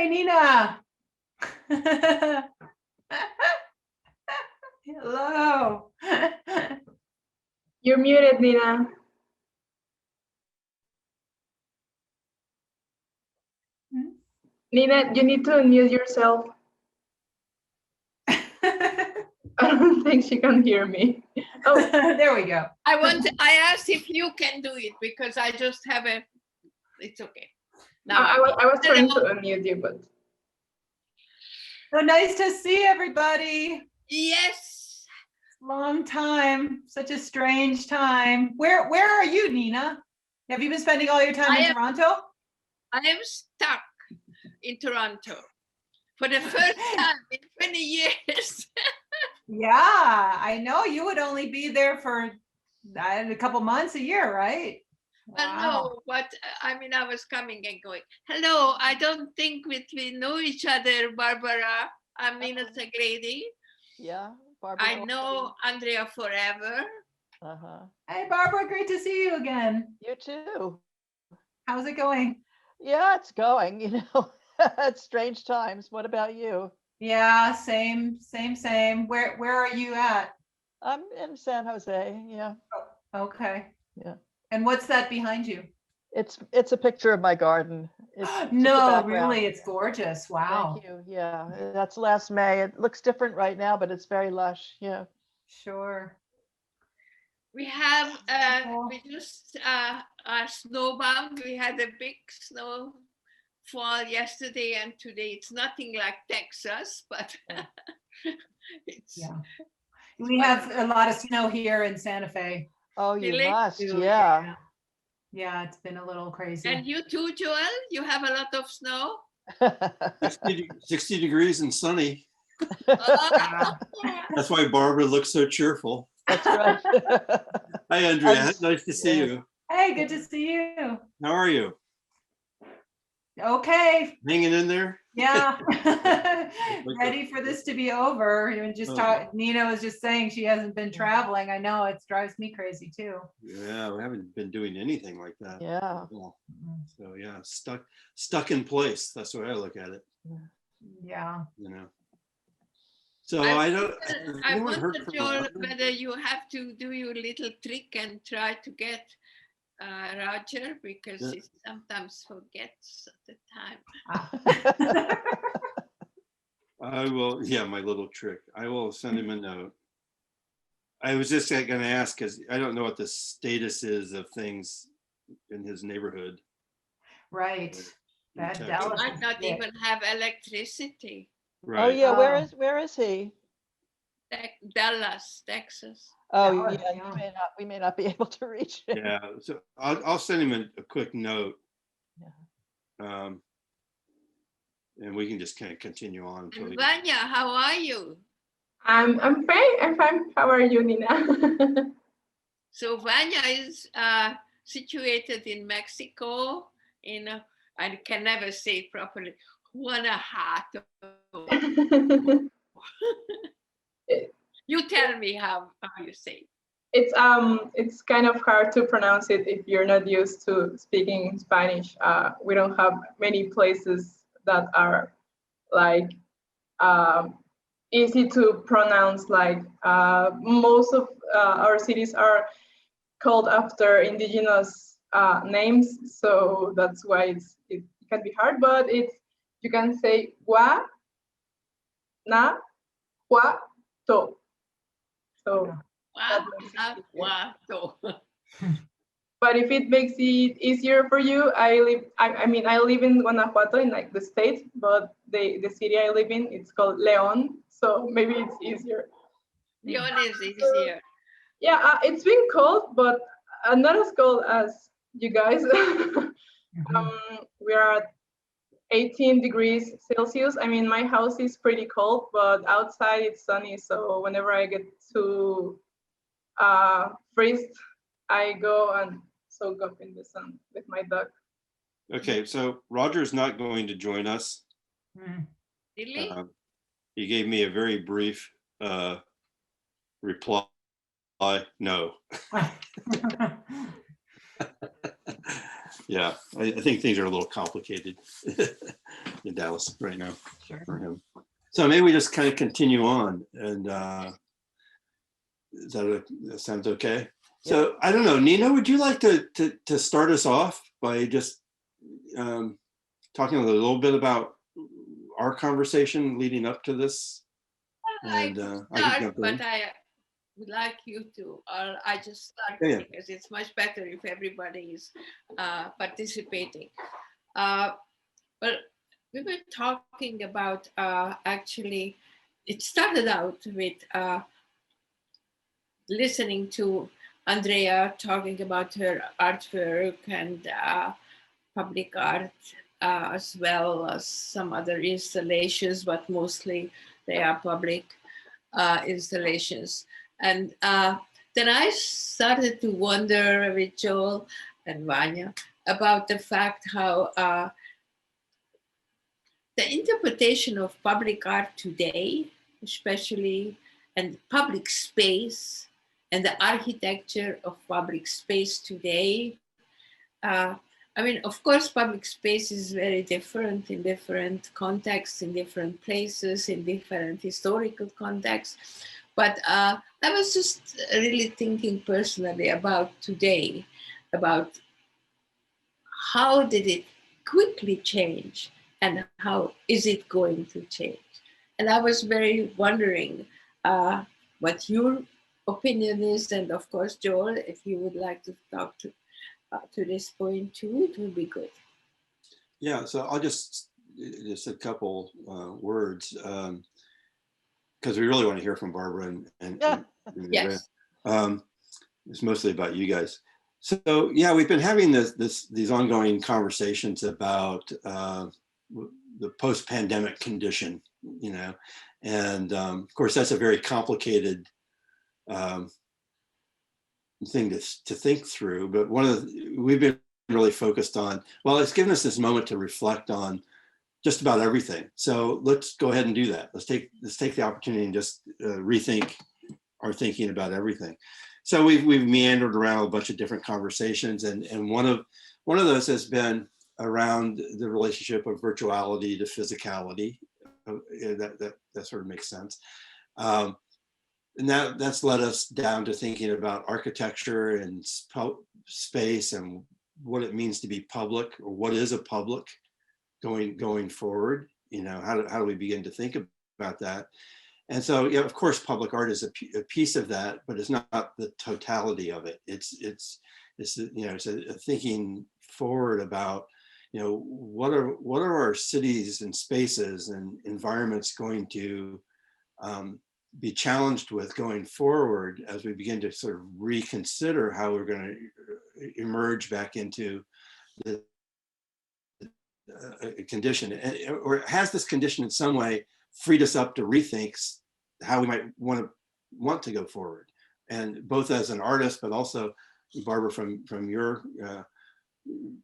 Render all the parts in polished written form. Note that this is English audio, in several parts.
Hey, Nina. Hello. You're muted, Nina. Nina, you need to unmute yourself. I don't think she can hear me. Oh, there we go. I asked if you can do it because I just have a. It's okay. Now I was trying to unmute you, but. So nice to see everybody. Yes. Long time. Such a strange time. Where are you, Nina? Have you been spending all your time in Toronto? I am stuck in Toronto for the first time in 20 years. Yeah, I know. You would only be there for a couple months a year, right? Wow. No, but I mean, I was coming and going. Hello, I don't think we know each other, Barbara. I'm Nina Sagredi. Yeah, Barbara. I know Andrea forever. Hey, Barbara, great to see you again. You too. How's it going? Yeah, it's going, it's strange times. What about you? Yeah, same. Where are you at? I'm in San Jose, yeah. Oh, okay. Yeah. And what's that behind you? It's a picture of my garden. No, really, it's gorgeous. Wow. Thank you. Yeah, that's last May. It looks different right now, but it's very lush. Yeah. Sure. We have we just are snowbound. We had a big snowfall yesterday and today. It's nothing like Texas, but it's we have a lot of snow here in Santa Fe. Oh, you must, yeah. Yeah, it's been a little crazy. And you too, Joel? You have a lot of snow? 60 degrees and sunny. That's why Barbara looks so cheerful. That's right. Hi, Andrea. Nice to see you. Hey, good to see you. How are you? Okay. Hanging in there? Yeah. Ready for this to be over. And just Nina was just saying she hasn't been traveling. I know it drives me crazy too. Yeah, we haven't been doing anything like that. Yeah. So yeah, stuck in place. That's the way I look at it. Yeah. So I wonder, Joel, whether you have to do your little trick and try to get Roger, because he sometimes forgets at the time. I will, my little trick. I will send him a note. I was just going to ask, because I don't know what the status is of things in his neighborhood. Right. That Dallas might not even have electricity. Right. Oh yeah, where is he? Dallas, Texas. Oh yeah, we may not be able to reach him. Yeah, so I'll send him a quick note. Yeah. And we can just kind of continue on. And Vanya, how are you? I'm fine. How are you, Nina? So Vanya is situated in Mexico, I can never say it properly, Guanajuato. You tell me how you say it. It's kind of hard to pronounce it if you're not used to speaking Spanish. We don't have many places that are like easy to pronounce. Like most of our cities are called after indigenous names, so that's why it can be hard. But you can say Gua, Na, Gua, To. So. But if it makes it easier for you, I live in Guanajuato, in like the state, but the city I live in, it's called León, so maybe it's easier. León is easier. Yeah, it's been cold, but not as cold as you guys. We are at 18 degrees Celsius. I mean, my house is pretty cold, but outside it's sunny, so whenever I get too freeze, I go and soak up in the sun with my dog. Okay, so Roger's not going to join us. Really? He gave me a very brief reply. No. Yeah, I think things are a little complicated. in Dallas right now Sure. for him. So maybe we just kind of continue on, and that sounds okay. So I don't know, Nina, would you like to start us off by just talking a little bit about our conversation leading up to this? I And could I can start, jump in. but I would like you to, or I just start Yeah. because it's much better if everybody is participating. But we were talking about actually, it started out with listening to Andrea talking about her artwork and public art, as well as some other installations, but mostly they are public installations. And then I started to wonder with Joel and Vanya about the fact how the interpretation of public art today, especially, and public space and the architecture of public space today. I mean, of course, public space is very different in different contexts, in different places, in different historical contexts. But I was just really thinking personally about today, about how did it quickly change and how is it going to change? And I was very wondering what your opinion is. And of course, Joel, if you would like to talk to this point too, it would be good. Yeah, so I'll just a couple words, because we really want to hear from Barbara and Andrea. Yes. It's mostly about you guys. So yeah, we've been having these ongoing conversations about the post-pandemic condition, you know, and of course that's a very complicated thing to think through. But we've been really focused on, well, it's given us this moment to reflect on just about everything. So let's go ahead and do that. Let's take the opportunity and just rethink our thinking about everything. So we've meandered around a bunch of different conversations, and one of those has been around the relationship of virtuality to physicality. That sort of makes sense. And that's led us down to thinking about architecture and space and what it means to be public, or what is a public going forward. You know, how do we begin to think about that? And so, yeah, of course, public art is a piece of that, but it's not the totality of it. It's you know, it's a thinking forward about, you know, what are our cities and spaces and environments going to be challenged with going forward as we begin to sort of reconsider how we're going to emerge back into the condition, or has this condition in some way freed us up to rethink how we might want to go forward, and both as an artist, but also Barbara, from your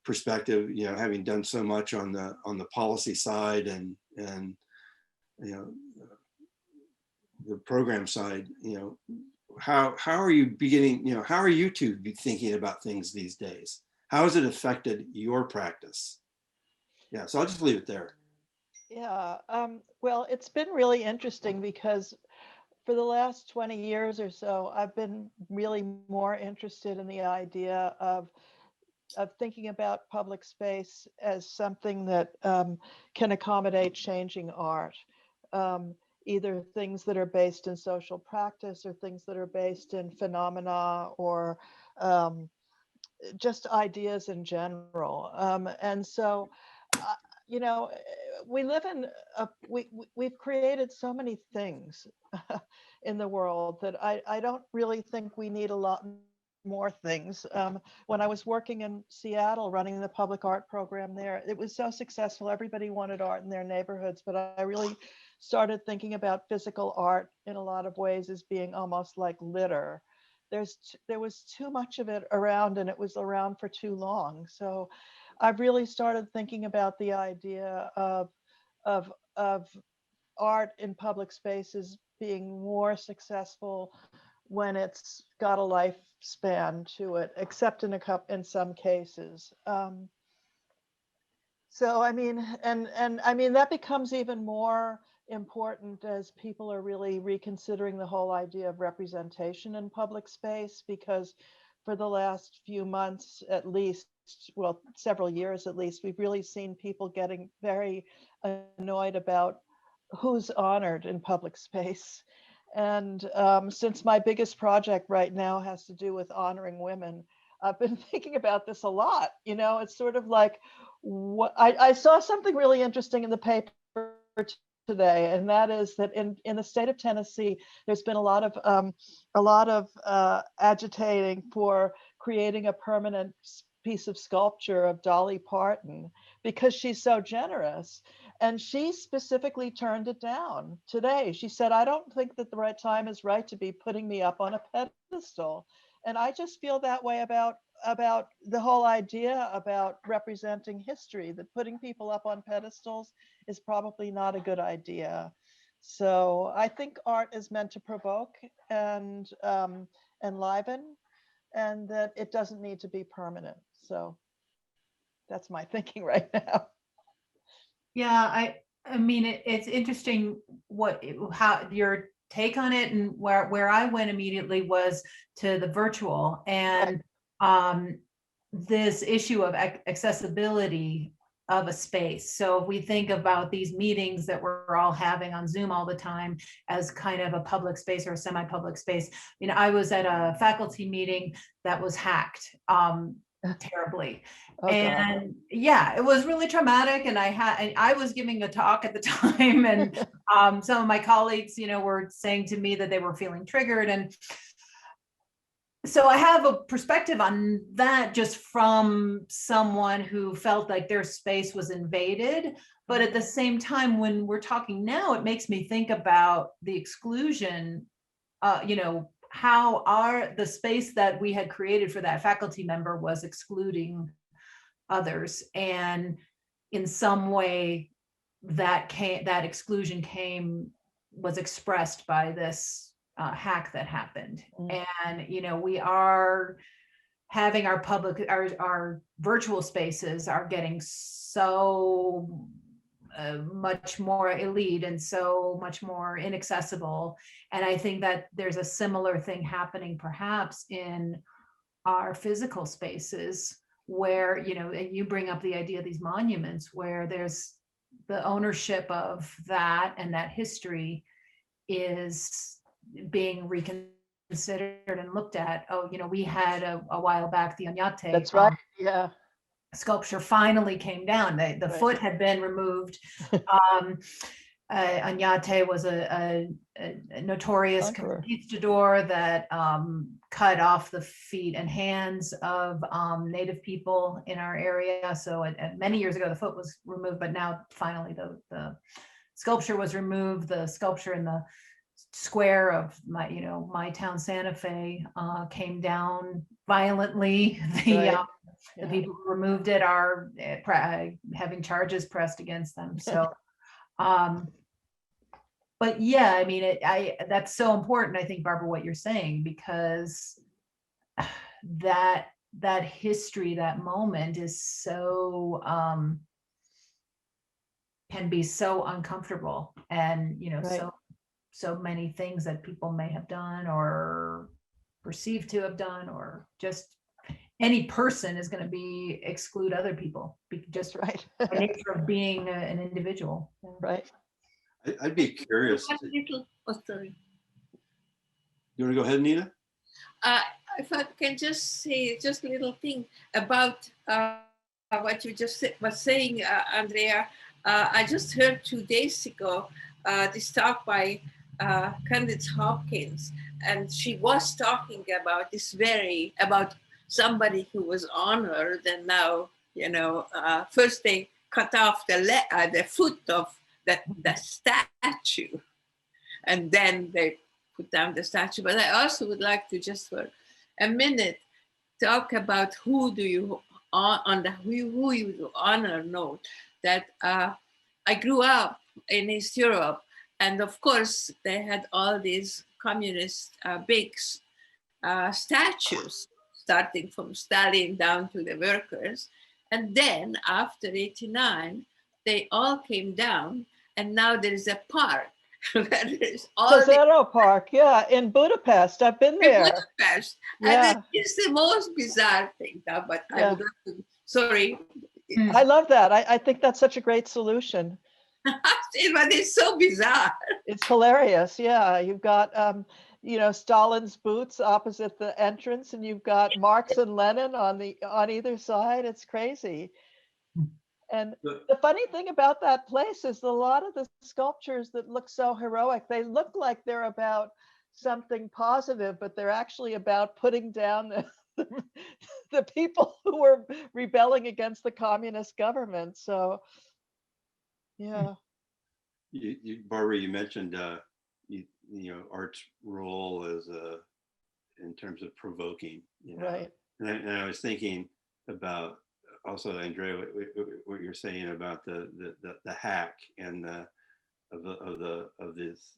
perspective, you know, having done so much on the policy side and you know, the program side, you know, how are you beginning, you know, how are you two be thinking about things these days? How has it affected your practice? Yeah, so I'll just leave it there. Yeah, well, it's been really interesting because for the last 20 years or so, I've been really more interested in the idea of thinking about public space as something that can accommodate changing art. Either things that are based in social practice or things that are based in phenomena or just ideas in general. And so, you know, we live in we've created so many things in the world that I don't really think we need a lot more things. When I was working in Seattle running the public art program there, it was so successful. Everybody wanted art in their neighborhoods, but I really started thinking about physical art in a lot of ways as being almost like litter. There was too much of it around, and it was around for too long. So I've really started thinking about the idea of art in public spaces being more successful when it's got a lifespan to it, except in some cases. So, I mean, and I mean, that becomes even more important as people are really reconsidering the whole idea of representation in public space, because for the last few months, at least, well, several years at least, we've really seen people getting very annoyed about who's honored in public space. And since my biggest project right now has to do with honoring women, I've been thinking about this a lot. You know, it's sort of like what I saw something really interesting in the paper today, and that is that in the state of Tennessee, there's been a lot of agitating for creating a permanent piece of sculpture of Dolly Parton because she's so generous. And she specifically turned it down today. She said, I don't think that the right time is right to be putting me up on a pedestal. And I just feel that way about the whole idea about representing history, that putting people up on pedestals is probably not a good idea. So I think art is meant to provoke and enliven, and that it doesn't need to be permanent. So that's my thinking right now. Yeah, I mean, it's interesting how your take on it, and where I went immediately was to the virtual and this issue of accessibility of a space. So if we think about these meetings that we're all having on Zoom all the time as kind of a public space or a semi-public space, you know, I was at a faculty meeting that was hacked terribly. Oh, and God. yeah, it was really traumatic. And I was giving a talk at the time, and some of my colleagues, you know, were saying to me that they were feeling triggered. And so I have a perspective on that just from someone who felt like their space was invaded. But at the same time, when we're talking now, it makes me think about the exclusion, you know, how the space that we had created for that faculty member was excluding others. And in some way that exclusion was expressed by this hack that happened. And, you know, we are having our virtual spaces are getting so much more elite and so much more inaccessible. And I think that there's a similar thing happening perhaps in our physical spaces where, you know, and you bring up the idea of these monuments where there's the ownership of that, and that history is being reconsidered and looked at. Oh, you know, we had a while back the Oñate. That's right. Yeah. Sculpture finally came down. The Right. foot had been removed. Oñate was a notorious Conqueror. conquistador that cut off the feet and hands of native people in our area. So many years ago, the foot was removed, but now finally the sculpture was removed. The sculpture in the square of my town, Santa Fe, came down violently. The people who removed it are having charges pressed against them. So, but yeah, I mean, that's so important, I think, Barbara, what you're saying, because that history, that moment is so, can be so uncomfortable, and, you know, so many things that people may have done or perceived to have done, or just any person is going to exclude other people, just right. by nature of being an individual. Right. I'd be curious. Sorry. You want to go ahead, Nina? If I can just say just a little thing about what you just was saying, Andrea. I just heard 2 days ago this talk by Candace Hopkins, and she was talking about about somebody who was honored, and now, you know, first they cut off the foot of the statue, and then they put down the statue. But I also would like to just for a minute talk about who you honor. Note that I grew up in East Europe, and of course they had all these communist big statues, starting from Stalin down to the workers. And then after 89, they all came down, and now there is a park where there's all the Zero Park, yeah, in Budapest. I've been there. Budapest. Yeah. And it's the most bizarre thing, but I Yeah. would like to, sorry. I love that. I think that's such a great solution. But it's so bizarre. It's hilarious. Yeah, you've got Stalin's boots opposite the entrance, and you've got Marx and Lenin on either side. It's crazy. And the funny thing about that place is a lot of the sculptures that look so heroic, they look like they're about something positive, but they're actually about putting down the people who were rebelling against the communist government. So, yeah. Barbara, you mentioned art's role as in terms of provoking, Right. And I was thinking about also, Andrea, what you're saying about the hack and of this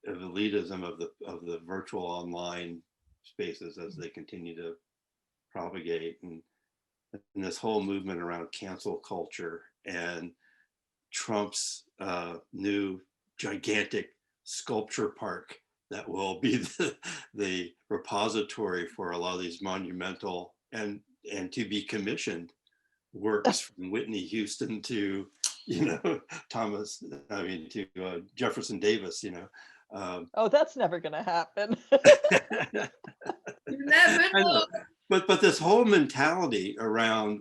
elitism of the virtual online spaces as they continue to propagate, and this whole movement around cancel culture and Trump's new gigantic sculpture park that will be the repository for a lot of these monumental and to be commissioned works from Whitney Houston to Jefferson Davis. Oh, that's never going to happen. You never know. But this whole mentality around,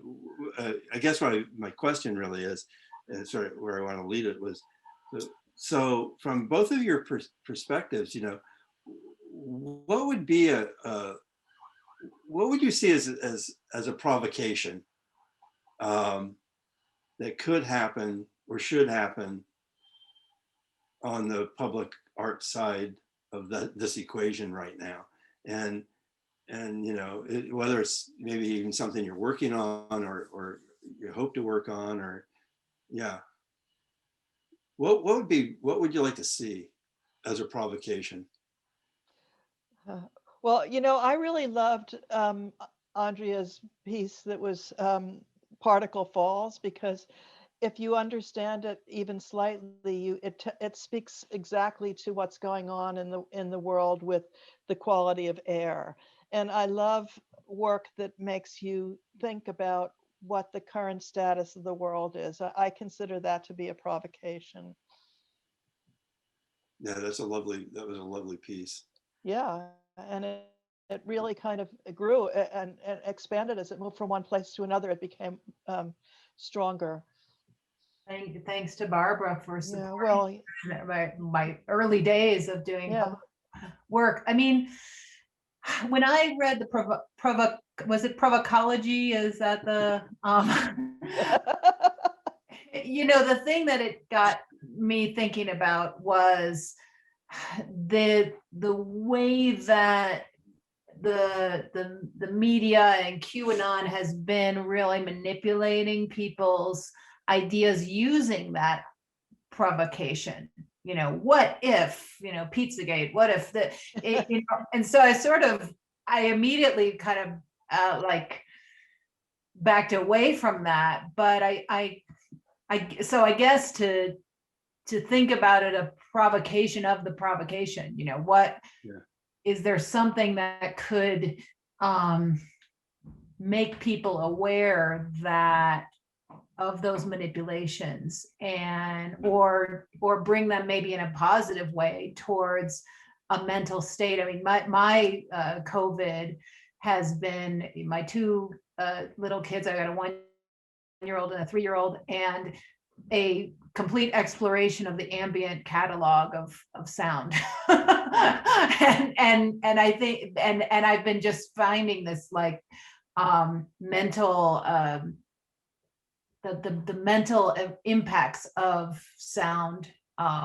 I guess my question really is, and sort of where I want to lead it was, so from both of your perspectives, what would be what would you see as a provocation that could happen or should happen on the public art side of this equation right now? And whether it's maybe even something you're working on or you hope to work on, or what would you like to see as a provocation? Well, I really loved Andrea's piece that was Particle Falls, because if you understand it even slightly, it speaks exactly to what's going on in the world with the quality of air. And I love work that makes you think about what the current status of the world is. I consider that to be a provocation. Yeah, that was a lovely piece. Yeah, and it really kind of grew and expanded as it moved from one place to another. It became stronger. Thanks to Barbara for supporting my early days of doing public work. I mean, when I read the was it Provocology? Is that the the thing that it got me thinking about was the way that the media and QAnon has been really manipulating people's ideas using that provocation. What if, Pizzagate, what if and so I immediately kind of backed away from that. But so I guess to think about it, a provocation of the provocation, is there something that could make people aware of those manipulations, and or bring them maybe in a positive way towards a mental state? I mean, my COVID has been my two little kids. I got a 1-year-old and a 3-year-old, and a complete exploration of the ambient catalog of sound. and I think and I've been just finding this mental the mental impacts of sound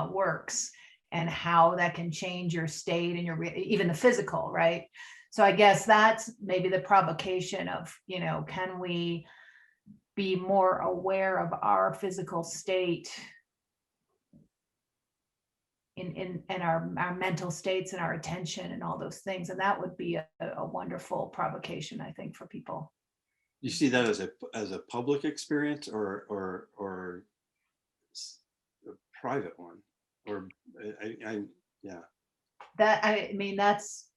works, and how that can change your state and even the physical, right? So I guess that's maybe the provocation of, can we be more aware of our physical state in our mental states and our attention and all those things. And that would be a wonderful provocation, I think, for people. you see that as a public experience or a private one, or yeah. That, I mean, that's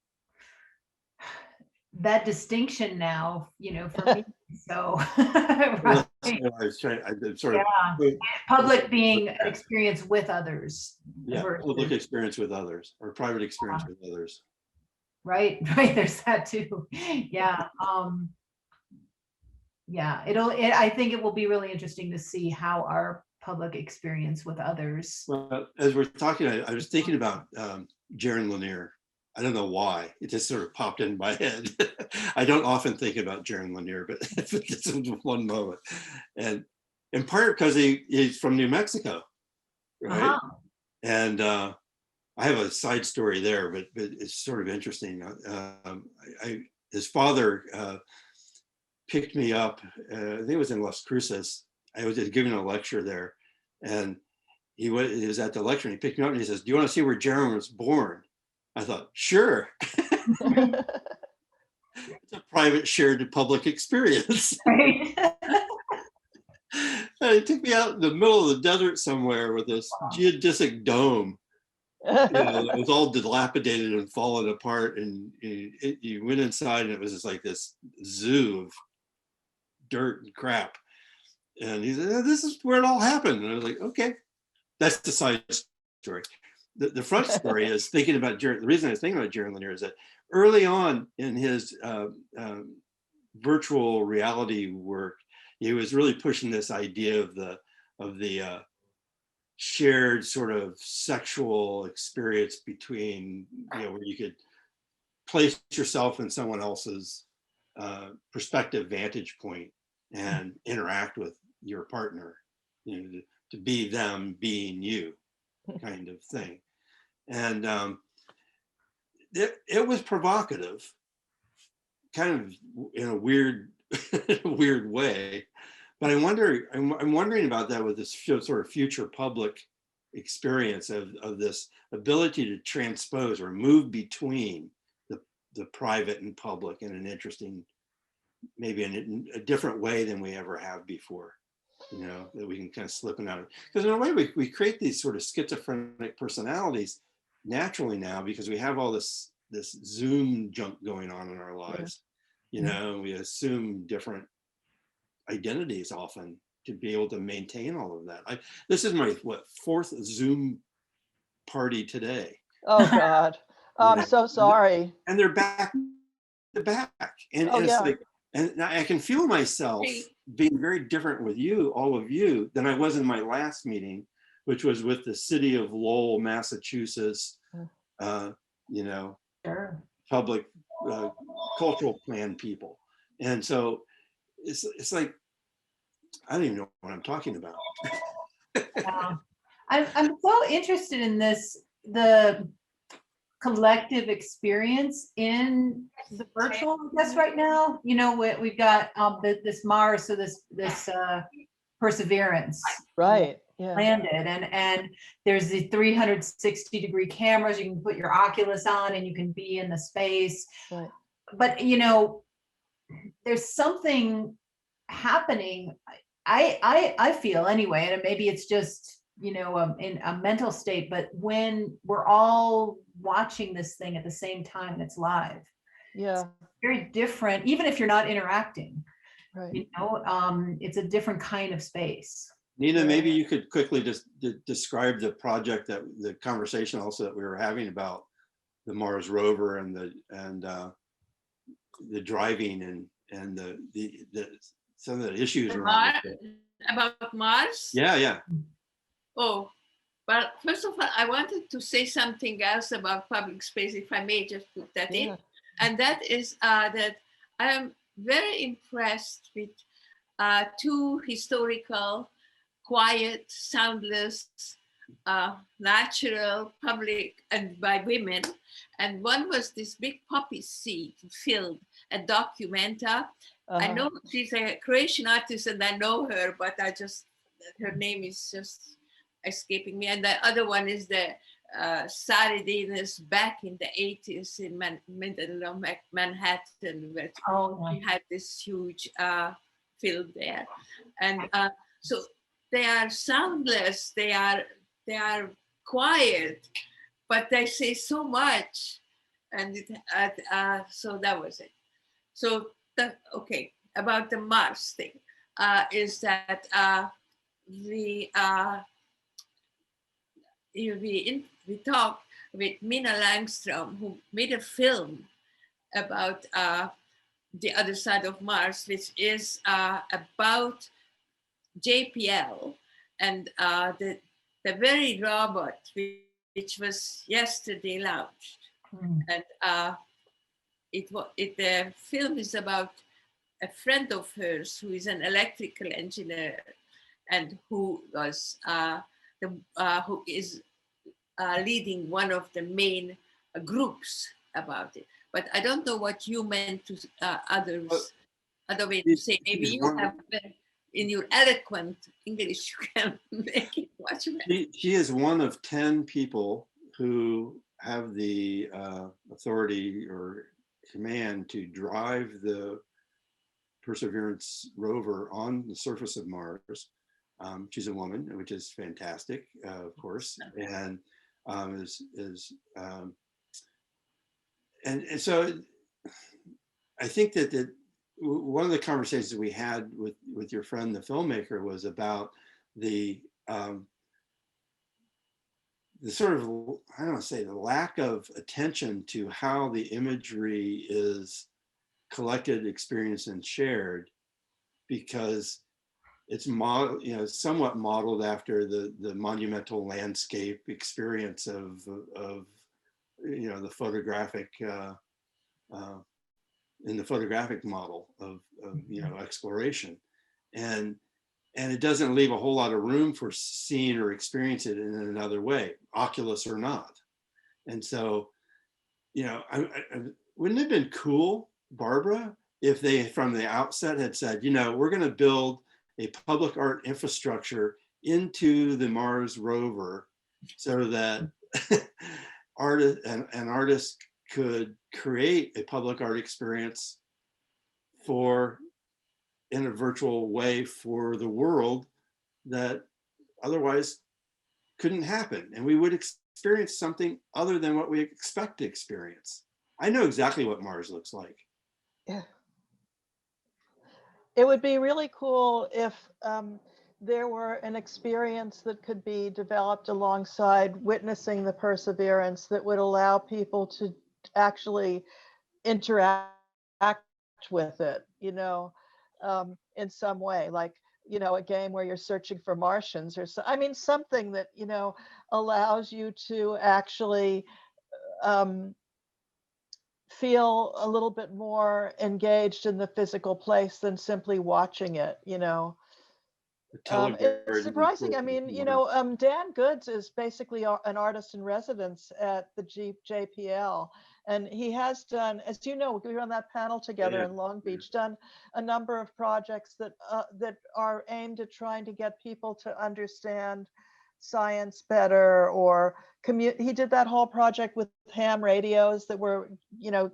that distinction now, for me. So, Well, right. that's what I was trying. I'm sort of Yeah. Public being an experience with others. yeah, public versus- experience with others or private experience with others. Right. There's that too. Yeah. Yeah. I think it will be really interesting to see how our public experience with others. Well, as we're talking, I was thinking about Jaron Lanier. I don't know why. It just sort of popped in my head. I don't often think about Jaron Lanier, but this was one moment. And in part because he's from New Mexico, right? Uh-huh. And I have a side story there, but it's sort of interesting. His father picked me up, I think it was in Las Cruces. I was giving a lecture there, and he was at the lecture and he picked me up and he says, "Do you want to see where Jaron was born?" I thought, sure. It's a private shared public experience. Right. And he took me out in the middle of the desert somewhere with this geodesic dome. It was all dilapidated and fallen apart, and you went inside and it was just like this zoo of dirt and crap. And he said, "This is where it all happened." And I was like, okay, that's the side story. The front story is thinking about Jaron. The reason I was thinking about Jaron Lanier is that early on in his virtual reality work, he was really pushing this idea of the shared sort of sexual experience between, where you could place yourself in someone else's perspective, vantage point, and interact with your partner, to be them being you, kind of thing. And it was provocative, kind of in a weird way. But I'm wondering about that with this sort of future public experience of this ability to transpose or move between the private and public in an interesting, maybe in a different way than we ever have before, that we can kind of slip in out of. Because in a way, we create these sort of schizophrenic personalities naturally now because we have all this Zoom junk going on in our lives. We assume different identities often to be able to maintain all of that. This is my fourth Zoom party today. Oh God, I'm so sorry. And they're back to back, and it's like, and I can feel myself being very different with all of you, than I was in my last meeting, which was with the city of Lowell, Massachusetts, Sure. public cultural plan people. And so it's like, I don't even know what I'm talking about. Yeah. I'm so interested in the collective experience in the virtual, I guess, right now. We've got this Mars, so this Perseverance Right. Yeah. landed, and there's the 360-degree cameras. You can put your Oculus on and you can be in the space. Right. But there's something happening. I feel anyway, and maybe it's just in a mental state, but when we're all watching this thing at the same time and it's live, Yeah. it's very different, even if you're not interacting. Right. It's a different kind of space. Nina, maybe you could quickly just describe the project, the conversation also that we were having about the Mars rover and the driving and the some of the issues around it. About Mars? Yeah. Oh, well, first of all, I wanted to say something else about public space, if I may just put that in. And that is that I am very impressed with two historical, quiet, soundless, natural, public, and by women. And one was this big poppy seed field, a documenta. I know she's a Croatian artist and I know her, but her name is just escaping me. And the other one is the Saturdayness back in the 80s in middle of Manhattan, where we had this huge film there. And so they are soundless, they are quiet, but they say so much. And so that was it. So, okay, about the Mars thing, is that we talked with Mina Langstrom, who made a film about the other side of Mars, which is about JPL and the very robot which was yesterday launched. And the film is about a friend of hers who is an electrical engineer and who was who is leading one of the main groups about it. But I don't know what you meant to others. Other way to say, maybe you have in your eloquent English, you can make it much better. She is one of 10 people who have the authority or command to drive the Perseverance rover on the surface of Mars. She's a woman, which is fantastic, of course, and and so I think that one of the conversations we had with your friend, the filmmaker, was about the sort of, I don't want to say, the lack of attention to how the imagery is collected, experienced, and shared, because it's somewhat modeled after the monumental landscape experience of the photographic in the photographic model of exploration, and it doesn't leave a whole lot of room for seeing or experience it in another way, Oculus or not. And so, wouldn't it have been cool, Barbara, if they from the outset had said, we're going to build a public art infrastructure into the Mars rover so that artists could create a public art experience in a virtual way for the world that otherwise couldn't happen, and we would experience something other than what we expect to experience. I know exactly what Mars looks like. Yeah. It would be really cool if there were an experience that could be developed alongside witnessing the Perseverance that would allow people to actually interact with it, in some way, like, a game where you're searching for Martians or something that, allows you to actually feel a little bit more engaged in the physical place than simply watching it, It's surprising. Dan Goods is basically an artist in residence at the JPL. And he has done, as you know, we were on that panel together in Long Beach, done a number of projects that are aimed at trying to get people to understand science better, or he did that whole project with ham radios that were,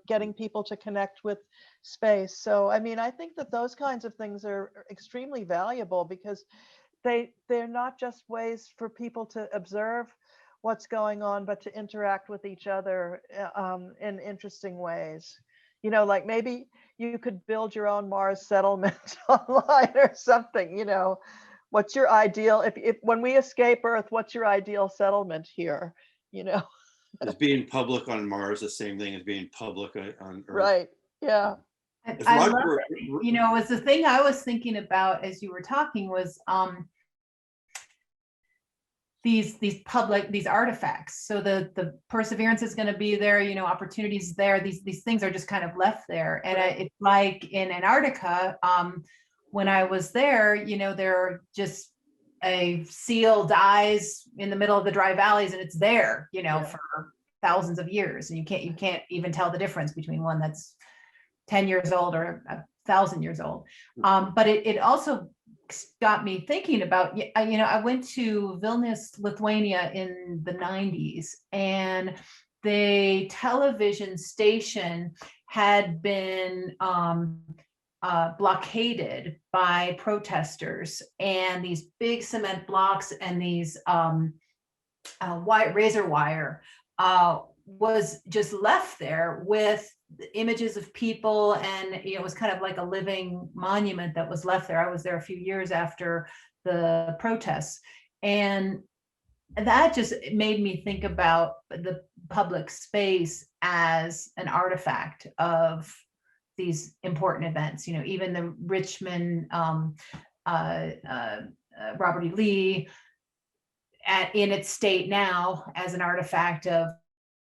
getting people to connect with space. So, I think that those kinds of things are extremely valuable, because they're not just ways for people to observe what's going on, but to interact with each other in interesting ways. Like maybe you could build your own Mars settlement online or something, what's your ideal, if when we escape Earth, what's your ideal settlement here, Is being public on Mars the same thing as being public on Earth? Right, yeah. I love it. It was the thing I was thinking about as you were talking was these artifacts. So the Perseverance is going to be there, opportunities there. These things are just kind of left there. And it's like in Antarctica, when I was there, there are just a seal dies in the middle of the dry valleys, and it's there, for thousands of years, and you can't even tell the difference between one that's 10 years old or 1,000 years old. But it also got me thinking about, I went to Vilnius, Lithuania in the 90s, and the television station had been blockaded by protesters, and these big cement blocks and these razor wire was just left there with images of people, and it was kind of like a living monument that was left there. I was there a few years after the protests, and that just made me think about the public space as an artifact of these important events. Even the Richmond Robert E. Lee in its state now as an artifact of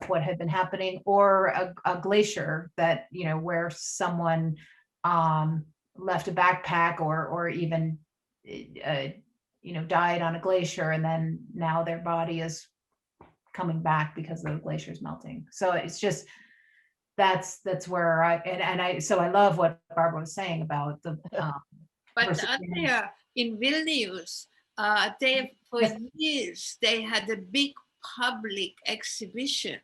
what had been happening, or a glacier that, where someone left a backpack, or even died on a glacier, and then now their body is coming back because the glacier is melting. So it's just, that's where so I love what Barbara was saying about the But Andrea, in Vilnius, for years, they had a big public exhibition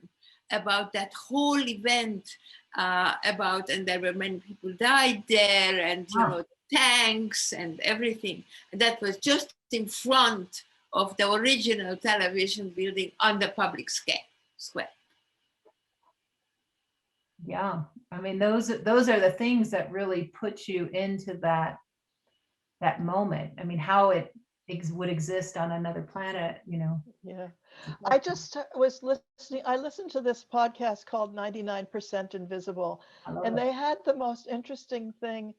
about that whole event, and there were many people died there, and tanks and everything. And that was just in front of the original television building on the public square. Yeah, I mean, those are the things that really put you into that moment. I mean, how it would exist on another planet, Yeah. I just was listening. I listened to this podcast called 99% Invisible, and they had the most interesting thing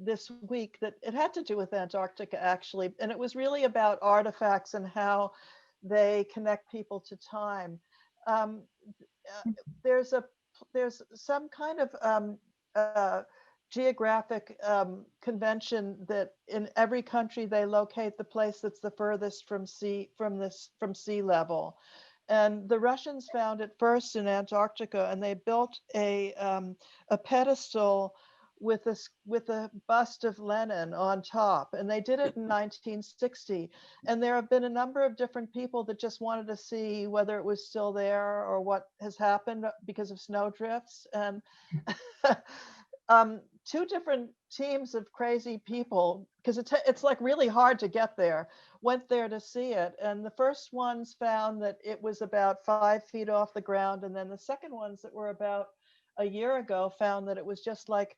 this week, that it had to do with Antarctica, actually. And it was really about artifacts and how they connect people to time. There's some kind of geographic convention that in every country they locate the place that's the furthest from sea level, and the Russians found it first in Antarctica, and they built a pedestal with a bust of Lenin on top, and they did it in 1960. And there have been a number of different people that just wanted to see whether it was still there or what has happened because of snow drifts. And two different teams of crazy people, because it's like really hard to get there, went there to see it. And the first ones found that it was about 5 feet off the ground, and then the second ones that were about a year ago found that it was just like,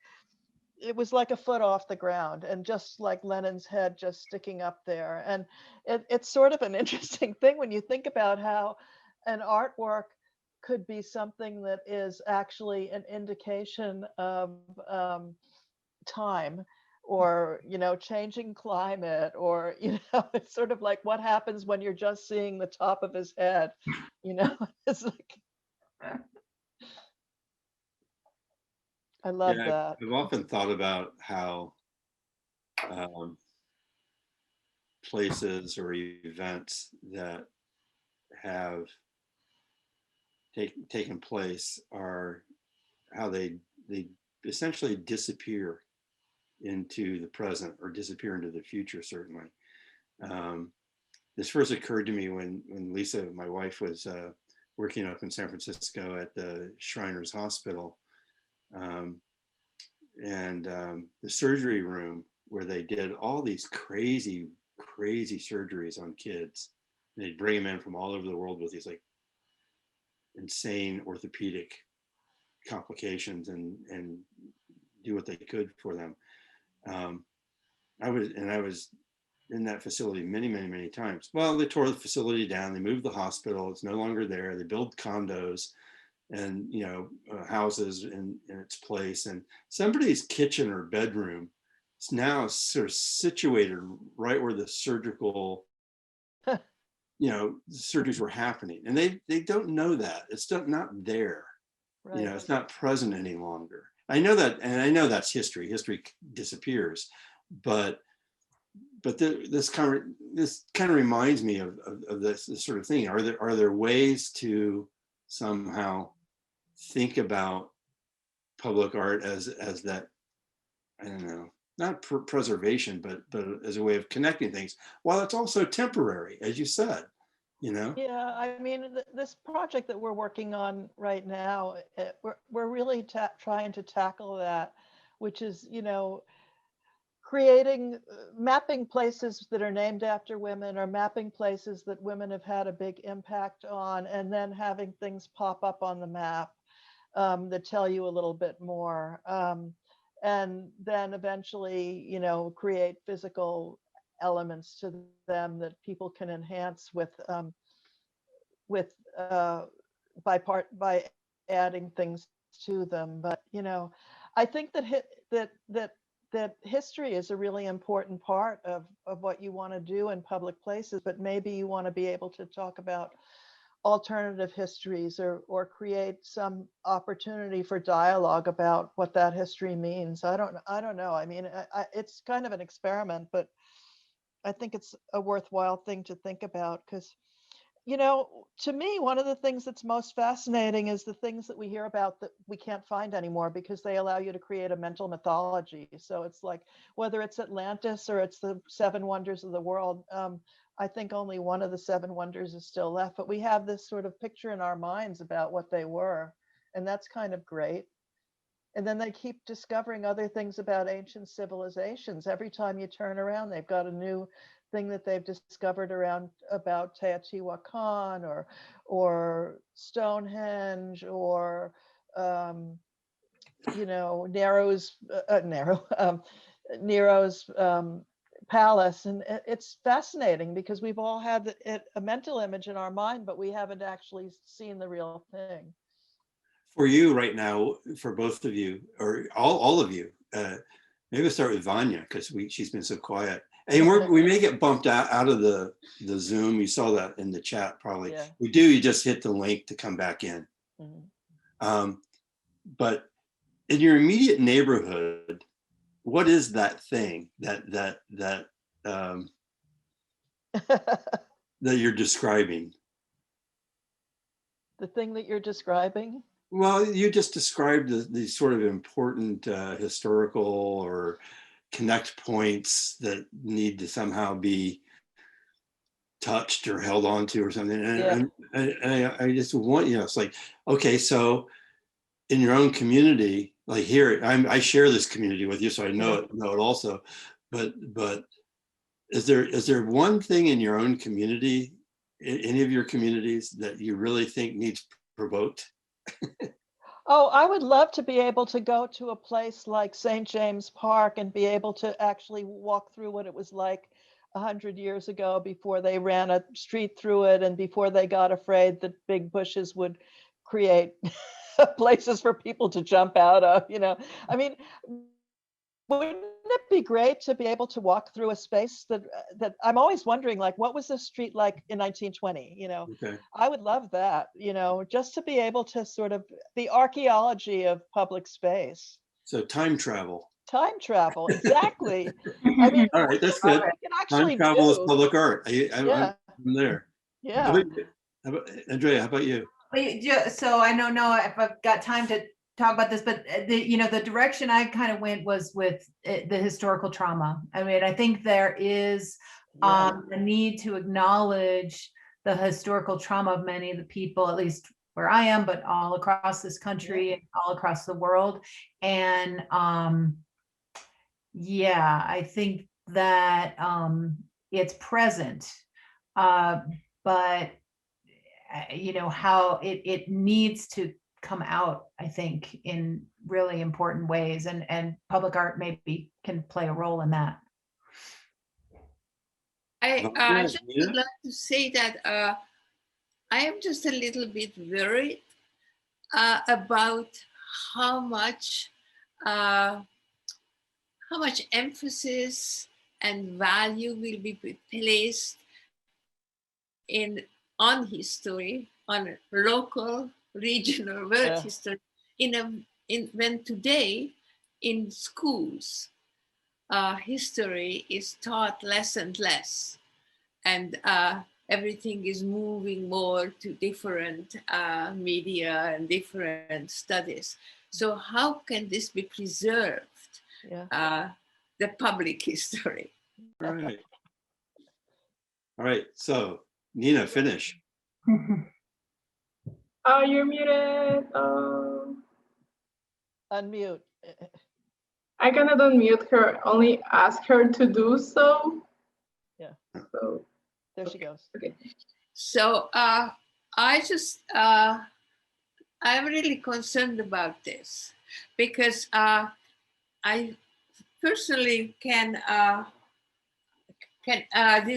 it was like a foot off the ground, and just like Lenin's head just sticking up there. And it's sort of an interesting thing when you think about how an artwork could be something that is actually an indication of time, or changing climate, or it's sort of like what happens when you're just seeing the top of his head. It's like, I love that. I've often thought about how places or events that have taken place are how they essentially disappear into the present, or disappear into the future, certainly. This first occurred to me when Lisa, my wife, was working up in San Francisco at the Shriners Hospital. And the surgery room where they did all these crazy surgeries on kids. They'd bring them in from all over the world with these like insane orthopedic complications, and do what they could for them. I was in that facility many times. Well, they tore the facility down, they moved the hospital, it's no longer there, they built condos and houses in its place, and somebody's kitchen or bedroom is now sort of situated right where the surgical surgeries were happening, and they don't know that it's not there. Right. It's not present any longer. I know that, and I know that's history disappears, but this kind of reminds me of this sort of thing. Are there ways to somehow think about public art as that, I don't know, not preservation, but as a way of connecting things, while it's also temporary, as you said, you know? Yeah, I mean, this project that we're working on right now, we're really trying to tackle that, which is, you know, creating, mapping places that are named after women, or mapping places that women have had a big impact on, and then having things pop up on the map that tell you a little bit more. And then eventually, you know, create physical elements to them that people can enhance with by adding things to them. But you know, I think that that history is a really important part of what you want to do in public places. But maybe you want to be able to talk about alternative histories, or create some opportunity for dialogue about what that history means. I don't know. I mean, it's kind of an experiment, but I think it's a worthwhile thing to think about, because, you know, to me, one of the things that's most fascinating is the things that we hear about that we can't find anymore, because they allow you to create a mental mythology. So it's like, whether it's Atlantis or it's the seven wonders of the world, I think only one of the seven wonders is still left, but we have this sort of picture in our minds about what they were. And that's kind of great. And then they keep discovering other things about ancient civilizations. Every time you turn around, they've got a new thing that they've discovered around about Teotihuacan, or Stonehenge, or you know, Nero's palace. And it's fascinating, because we've all had a mental image in our mind, but we haven't actually seen the real thing. For you right now, for both of you, or all of you, maybe we'll start with Vanya, because she's been so quiet. And we may get bumped out of the Zoom. You saw that in the chat, probably. Yeah. We do, you just hit the link to come back in. Mm-hmm. But in your immediate neighborhood, what is that thing that you're describing? The thing that you're describing? Well, you just described the sort of important historical or connect points that need to somehow be touched or held onto or something. And, I just want, you know, it's like, okay, so in your own community, like here, I share this community with you, so I know it also. But is there one thing in your own community, in any of your communities, that you really think needs provoked? Oh, I would love to be able to go to a place like St. James Park and be able to actually walk through what it was like 100 years ago, before they ran a street through it, and before they got afraid that big bushes would create places for people to jump out of, you know. I mean, wouldn't it be great to be able to walk through a space that I'm always wondering, like, what was this street like in 1920? You know, Okay. I would love that, you know, just to be able to sort of the archaeology of public space. So time travel. Time travel, exactly. I mean, All right, that's good. we can Time actually travel is do. public art. Yeah, I'm there. yeah. Andrea, how about you? So I don't know if I've got time to talk about this, but the direction I kind of went was with the historical trauma. I mean, I think there is a need to acknowledge the historical trauma of many of the people, at least where I am, but all across this country and all across the world. And I think that it's present, but you know, how it needs to come out, I think, in really important ways, and public art maybe can play a role in that. I just would like to say that I am just a little bit worried about how much emphasis and value will be placed on history, on local, regional, world history, when today in schools, history is taught less and less, and everything is moving more to different media and different studies. So how can this be preserved? the public history. All right. All right. So Nina, finish. Oh, you're muted. Oh. Unmute. I cannot unmute her, only ask her to do so. Yeah. So, There she goes. okay. So I'm really concerned about this because I personally did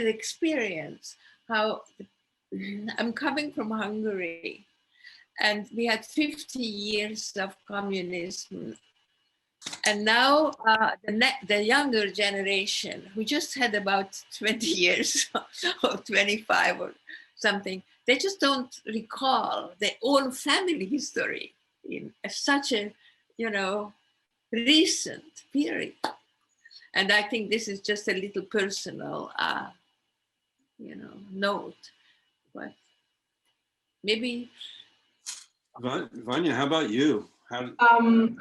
experience how I'm coming from Hungary, and we had 50 years of communism. And now the younger generation, who just had about 20 years or 25 or something, they just don't recall their own family history in such a, recent period. And I think this is just a little personal, note, but maybe. Vanya, how about you? How,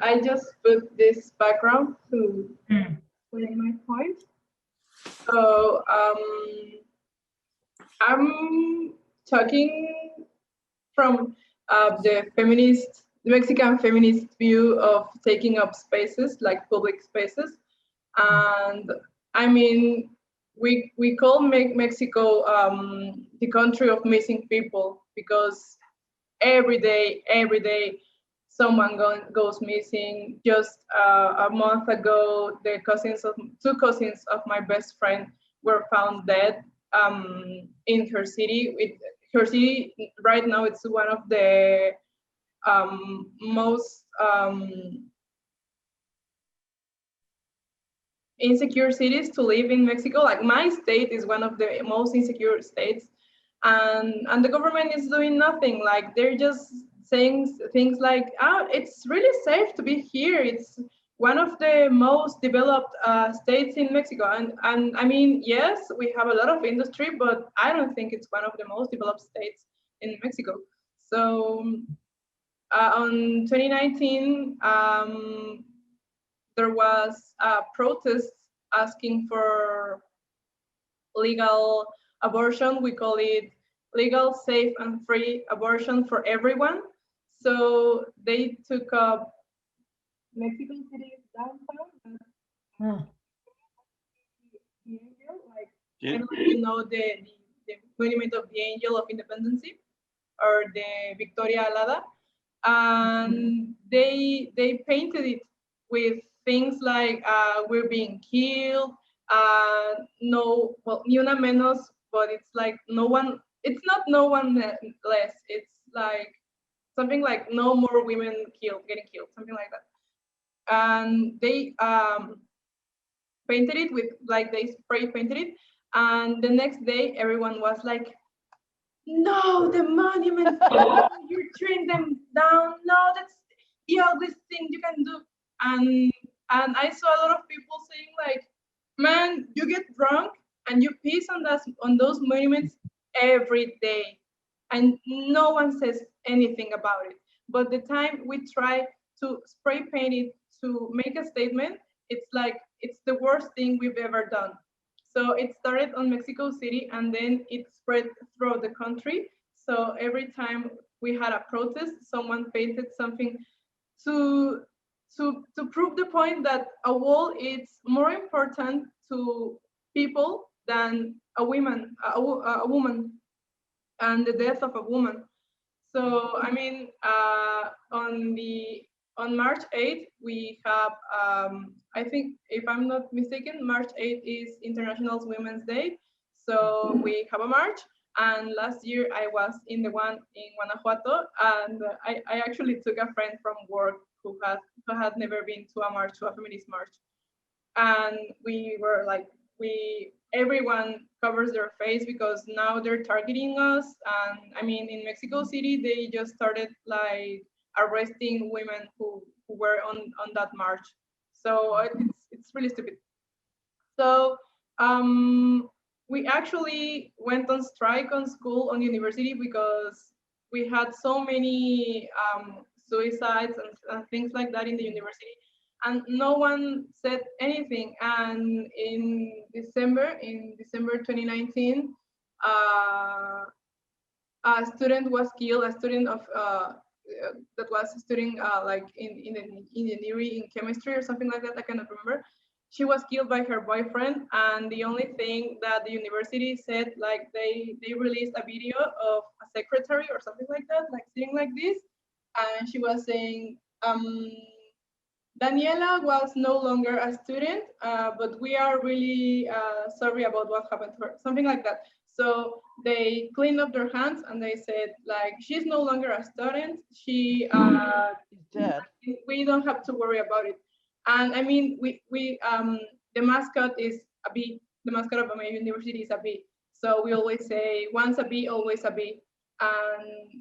I just put this background to explain my point. So I'm talking from the Mexican feminist view of taking up spaces, like public spaces. And I mean, we call Mexico the country of missing people, because every day someone goes missing. Just a month ago, two cousins of my best friend were found dead in her city. Her city right now, it's one of the most insecure cities to live in Mexico. Like, my state is one of the most insecure states, and the government is doing nothing. Like, they're just saying things like, "Oh, it's really safe to be here. It's one of the most developed states in Mexico." And I mean, yes, we have a lot of industry, but I don't think it's one of the most developed states in Mexico. So on 2019, there was a protest asking for legal abortion. We call it legal, safe, and free abortion for everyone. So they took up Mexico City's downtown. The angel, like, I don't know if you know the monument of the Angel of Independence, or the Victoria Alada, and they painted it with things like "we're being killed," no, well, ni una menos, but it's like no one. It's not no one less. It's like something like "no more women getting killed," something like that. And they painted it with, like, they spray painted it, and the next day everyone was like, "No, the monument, you're tearing them down. No, that's the ugliest thing you can do." And I saw a lot of people saying like, "Man, you get drunk and you piss on those monuments every day, and no one says anything about it. But the time we try to spray paint it to make a statement, it's like it's the worst thing we've ever done." So it started on Mexico City, and then it spread throughout the country. So every time we had a protest, someone painted something to to prove the point that a wall is more important to people than a woman, a woman, and the death of a woman. So I mean, on March 8th, we have, I think, if I'm not mistaken, March 8th is International Women's Day. So we have a march. And last year I was in the one in Guanajuato, and I actually took a friend from work who had never been to a march, to a feminist march. And we were like, everyone covers their face because now they're targeting us. And I mean, in Mexico City, they just started like arresting women who were on that march. So it's really stupid. So we actually went on strike on school, on university, because we had so many suicides and things like that in the university. and no one said anything. And in December 2019, a student was killed, a student of that was studying like in engineering in chemistry or something like that. I cannot remember. She was killed by her boyfriend, and the only thing that the university said, like they released a video of a secretary or something like that, like sitting like this, and she was saying, Daniela was no longer a student, but we are really sorry about what happened to her, something like that. So they cleaned up their hands and they said, like, she's no longer a student. She's dead. We don't have to worry about it. And I mean, the mascot is a bee. The mascot of my university is a bee. So we always say, once a bee, always a bee. And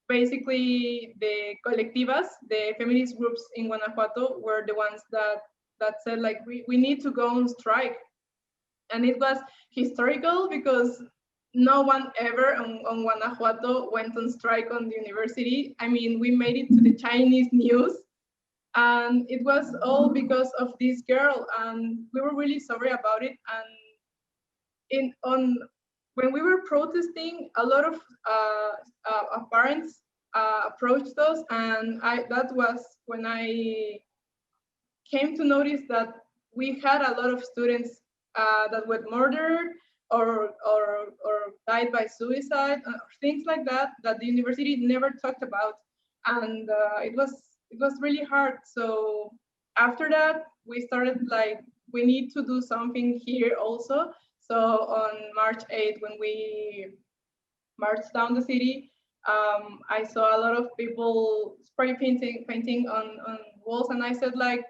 basically the colectivas, the feminist groups in Guanajuato were the ones that said, like, we need to go on strike. And it was historical because no one ever on Guanajuato went on strike on the university. I mean, we made it to the Chinese news, and it was all because of this girl, and we were really sorry about it. And when we were protesting, a lot of parents approached us, and that was when I came to notice that we had a lot of students that were murdered or died by suicide, or things like that the university never talked about, and it was really hard. So after that, we started, like, we need to do something here also. So on March 8th, when we marched down the city, I saw a lot of people spray painting on walls, and I said, like,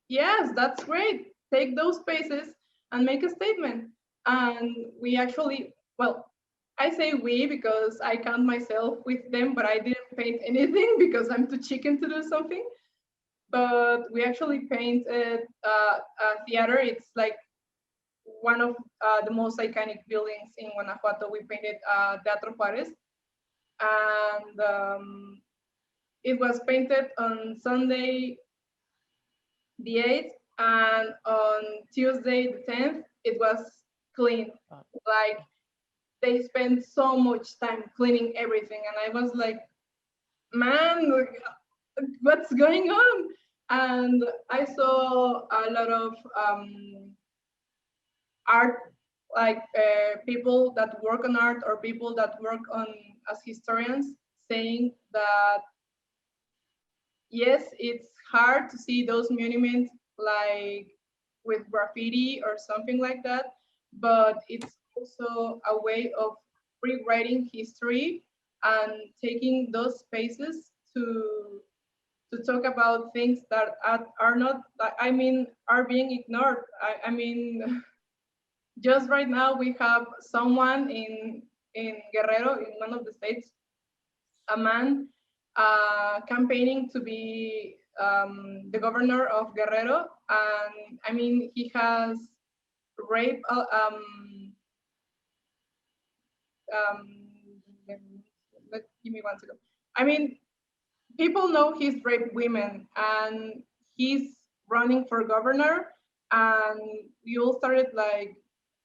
yes, that's great. Take those spaces and make a statement. And we actually, well, I say we because I count myself with them, but I didn't paint anything because I'm too chicken to do something. But we actually painted a theater. It's like one of the most iconic buildings in Guanajuato. We painted Teatro Juárez, and it was painted on Sunday the 8th, and on Tuesday the 10th, it was clean. Like, they spent so much time cleaning everything, and I was like, man, what's going on? And I saw a lot of art, like people that work on art or people that work on as historians, saying that yes, it's hard to see those monuments like with graffiti or something like that, but it's also a way of rewriting history and taking those spaces to talk about things that are not, I mean, are being ignored. I mean, just right now we have someone in Guerrero, in one of the states, a man campaigning to be the governor of Guerrero, and I mean, he has raped. Give me 1 second. I mean, people know he's raped women, and he's running for governor, and we all started like,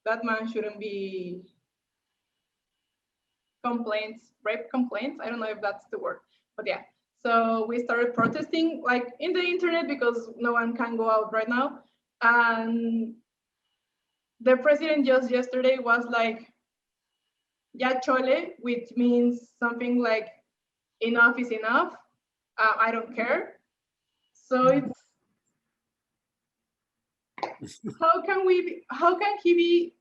that man shouldn't be rape complaints. I don't know if that's the word, but yeah. So we started protesting, like, in the internet, because no one can go out right now. And the president just yesterday was like, ya chole, which means something like, enough is enough. I don't care. So it's, how can he be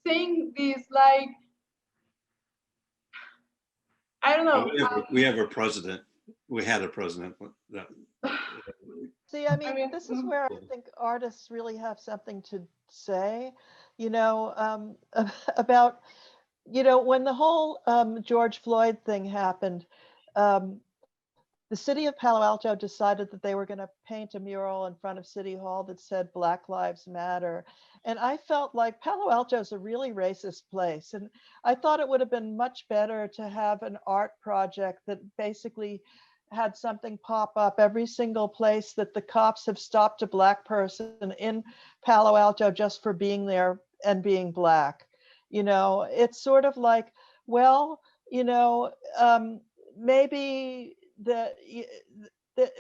saying this? Like, I don't know. We have a president. We had a president. See, I mean, this is where I think artists really have something to say, you know, about, you know, when the whole George Floyd thing happened, the city of Palo Alto decided that they were going to paint a mural in front of City Hall that said Black Lives Matter. And I felt like Palo Alto is a really racist place. And I thought it would have been much better to have an art project that basically had something pop up every single place that the cops have stopped a Black person in Palo Alto just for being there and being Black. You know, it's sort of like, well, you know, maybe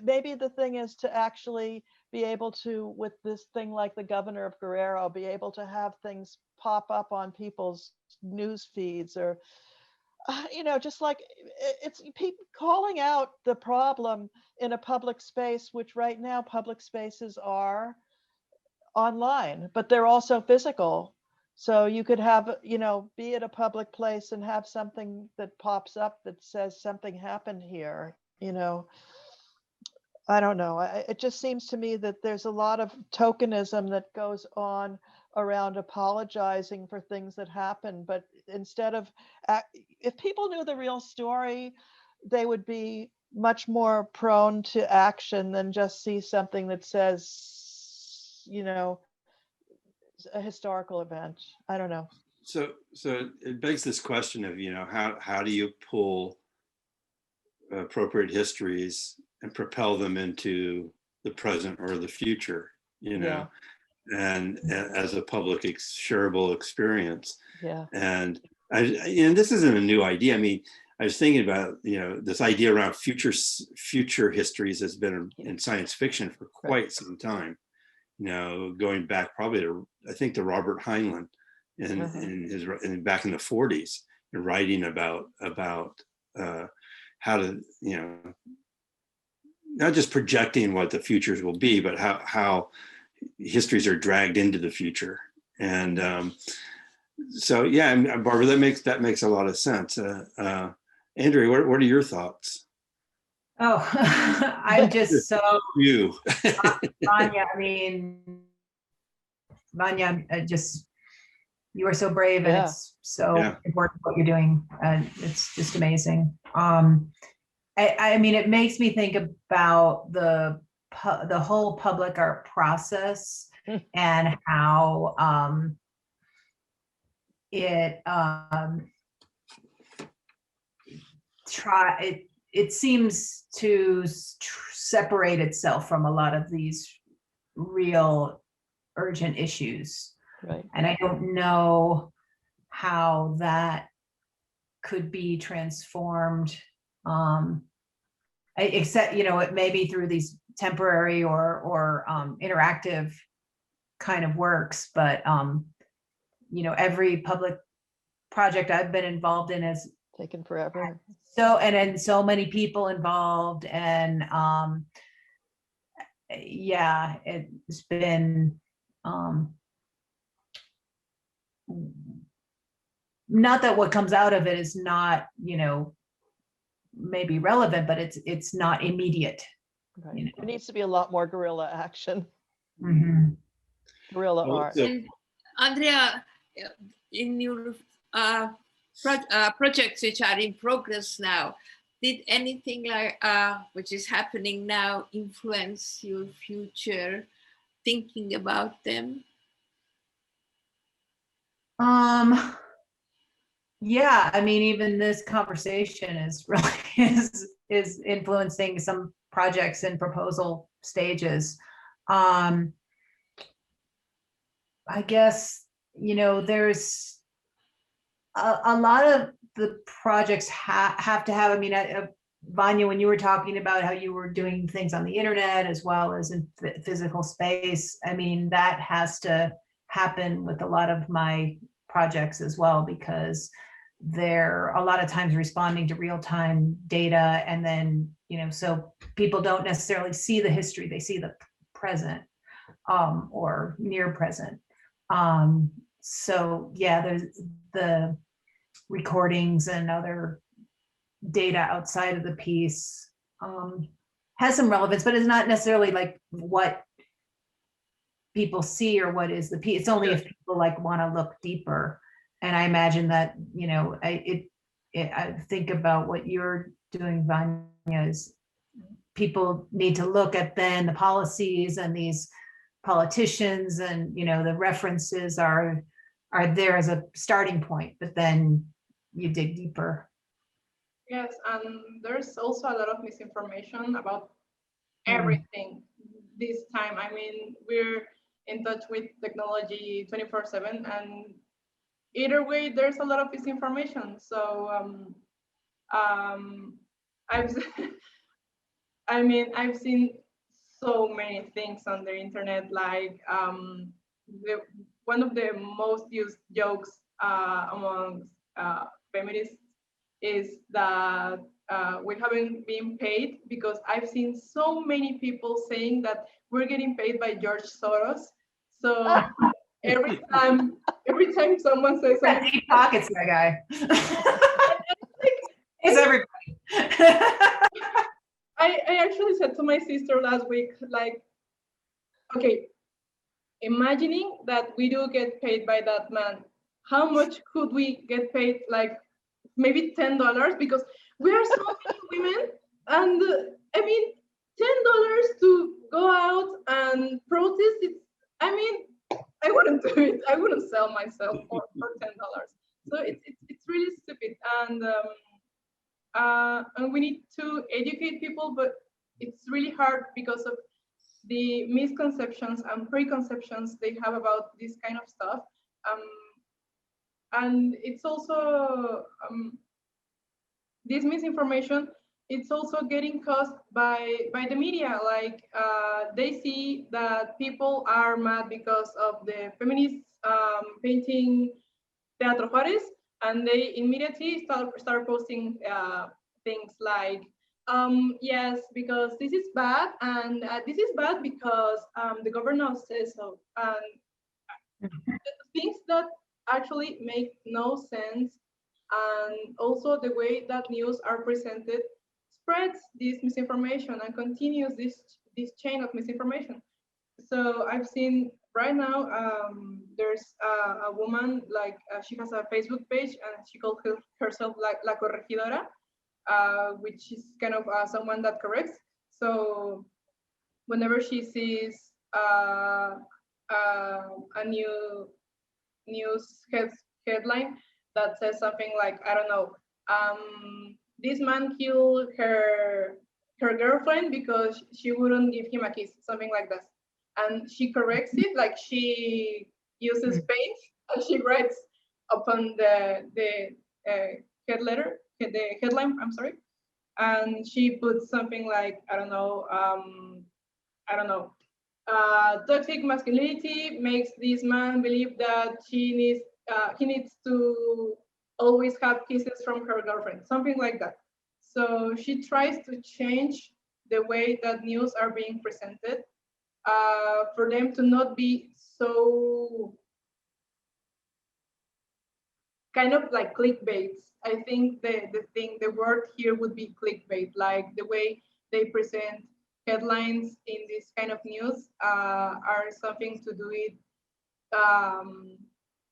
maybe the thing is to actually be able to, with this thing like the governor of Guerrero, be able to have things pop up on people's news feeds, or you know, just like it's people calling out the problem in a public space, which right now public spaces are online, but they're also physical. So you could have, you know, be at a public place and have something that pops up that says something happened here, you know. I don't know. It just seems to me that there's a lot of tokenism that goes on around apologizing for things that happen. But instead of, if people knew the real story, they would be much more prone to action than just see something that says, you know, a historical event. I don't know. So it begs this question of, you know, how do you pull appropriate histories and propel them into the present or the future, you know, and as a public shareable experience. Yeah. And this isn't a new idea. I mean, I was thinking about, you know, this idea around future histories has been in science fiction for quite some time, you know, going back probably to, I think, to Robert Heinlein in back in the 40s, writing about how to, you know, not just projecting what the futures will be, but how histories are dragged into the future. And so, yeah, Barbara, that makes a lot of sense. Andrea, what are your thoughts? Oh, I'm just so you. Vanya. I mean, Vanya, you are so brave, and it's so important what you're doing. It's just amazing. I mean, it makes me think about the whole public art process and how it seems to separate itself from a lot of these real urgent issues. Right. And I don't know how that could be transformed, except, you know, it may be through these temporary or interactive kind of works, but you know, every public project I've been involved in has taken forever. And so many people involved, and yeah, it's been not that what comes out of it is not, you know, maybe relevant, but it's not immediate. Right. You know? There needs to be a lot more guerrilla action. Mm-hmm. Guerrilla art. And Andrea, in your projects which are in progress now, did anything like which is happening now influence your future thinking about them? Yeah, I mean, even this conversation is really is influencing some projects in proposal stages. I guess, you know, there's a lot of the projects have to have, I mean, Vanya, when you were talking about how you were doing things on the internet as well as in physical space, I mean, that has to happen with a lot of my projects as well, because they're a lot of times responding to real-time data, and then, you know, so people don't necessarily see the history, they see the present or near present. So yeah, there's the recordings and other data outside of the piece has some relevance, but it's not necessarily like what people see or what is the piece. It's only if people like want to look deeper. And I imagine that, you know, I think about what you're doing, Vanya, is people need to look at then the policies and these politicians, and, you know, the references are there as a starting point, but then you dig deeper. Yes, and there's also a lot of misinformation about Mm. everything this time. I mean, we're in touch with technology 24/7, and either way, there's a lot of misinformation. So I've I mean, I've seen so many things on the internet, like the one of the most used jokes among feminists is that we haven't been paid, because I've seen so many people saying that we're getting paid by George Soros. So every time, every time someone says Got something, deep pockets, that guy. It's everybody. I actually said to my sister last week, like, okay, imagining that we do get paid by that man, how much could we get paid? Like maybe $10, because we are so many women, and I mean, $10 to go out and protest. It's, I mean, I wouldn't do it. I wouldn't sell myself for $10. So it's really stupid, and we need to educate people, but it's really hard because of the misconceptions and preconceptions they have about this kind of stuff. Um, and it's also this misinformation. It's also getting caused by the media. Like they see that people are mad because of the feminists painting Teatro Juárez, and they immediately start posting things like, yes, because this is bad, and this is bad because the governor says so, and things that actually make no sense. And also the way that news are presented spreads this misinformation and continues this chain of misinformation. So I've seen right now, there's a woman, like she has a Facebook page, and she calls herself like La Corregidora, which is kind of someone that corrects. So whenever she sees a new news headline that says something like, I don't know, this man killed her girlfriend because she wouldn't give him a kiss, something like that, and she corrects it, like she uses paint and she writes upon the headline, I'm sorry, and she puts something like, I don't know, toxic masculinity makes this man believe that he needs to always have kisses from her girlfriend, something like that. So she tries to change the way that news are being presented, for them to not be so kind of like clickbait. I think the word here would be clickbait, like the way they present headlines in this kind of news are something to do it, um,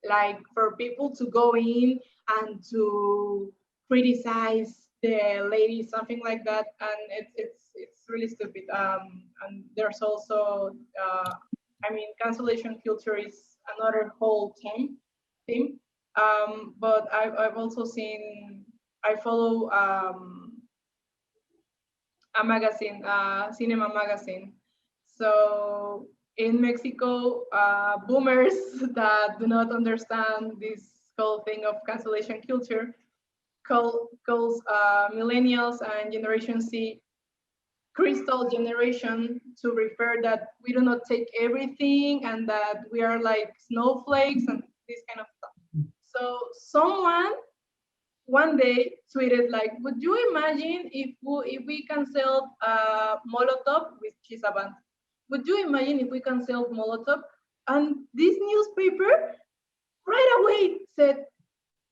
like for people to go in and to criticize the lady, something like that, and it's really stupid. And there's also, I mean, cancellation culture is another whole theme. But I've also seen, I follow a magazine, cinema magazine. So in Mexico, boomers that do not understand this whole thing of cancellation culture calls millennials and Generation Z crystal generation, to refer that we do not take everything and that we are like snowflakes and this kind of stuff. So someone one day tweeted like, would you imagine if we canceled Molotov, which is a band? Would you imagine if we canceled Molotov? And this newspaper right away said,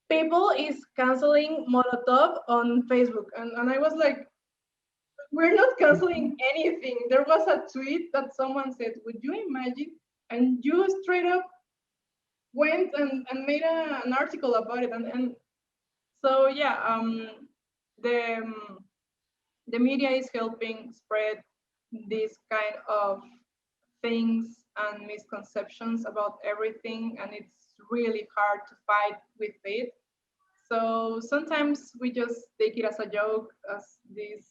people is canceling Molotov on Facebook. And I was like, we're not canceling anything. There was a tweet that someone said, would you imagine? And you straight up went and made an article about it. And so yeah, the the media is helping spread this kind of things and misconceptions about everything, and it's really hard to fight with it. So sometimes we just take it as a joke, as this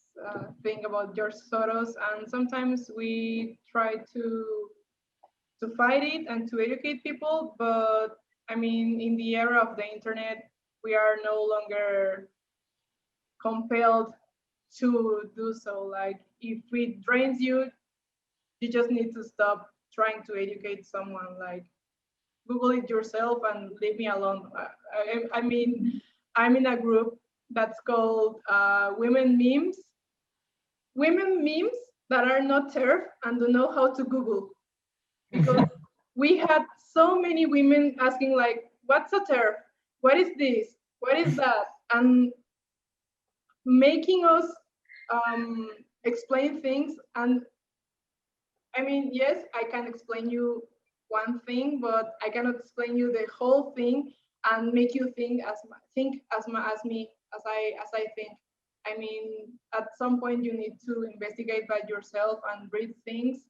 thing about George Soros, and sometimes we try to fight it and to educate people. But I mean, in the era of the internet, we are no longer compelled to do so. Like if it drains you, you just need to stop trying to educate someone. Like Google it yourself and leave me alone. I mean, I'm in a group that's called women memes that are not TERF and don't know how to Google, because we had so many women asking like, what's a TERF? What is this? What is that? And making us explain things. And I mean, yes, I can explain you one thing, but I cannot explain you the whole thing and make you think as me as I think. I mean, at some point you need to investigate by yourself and read things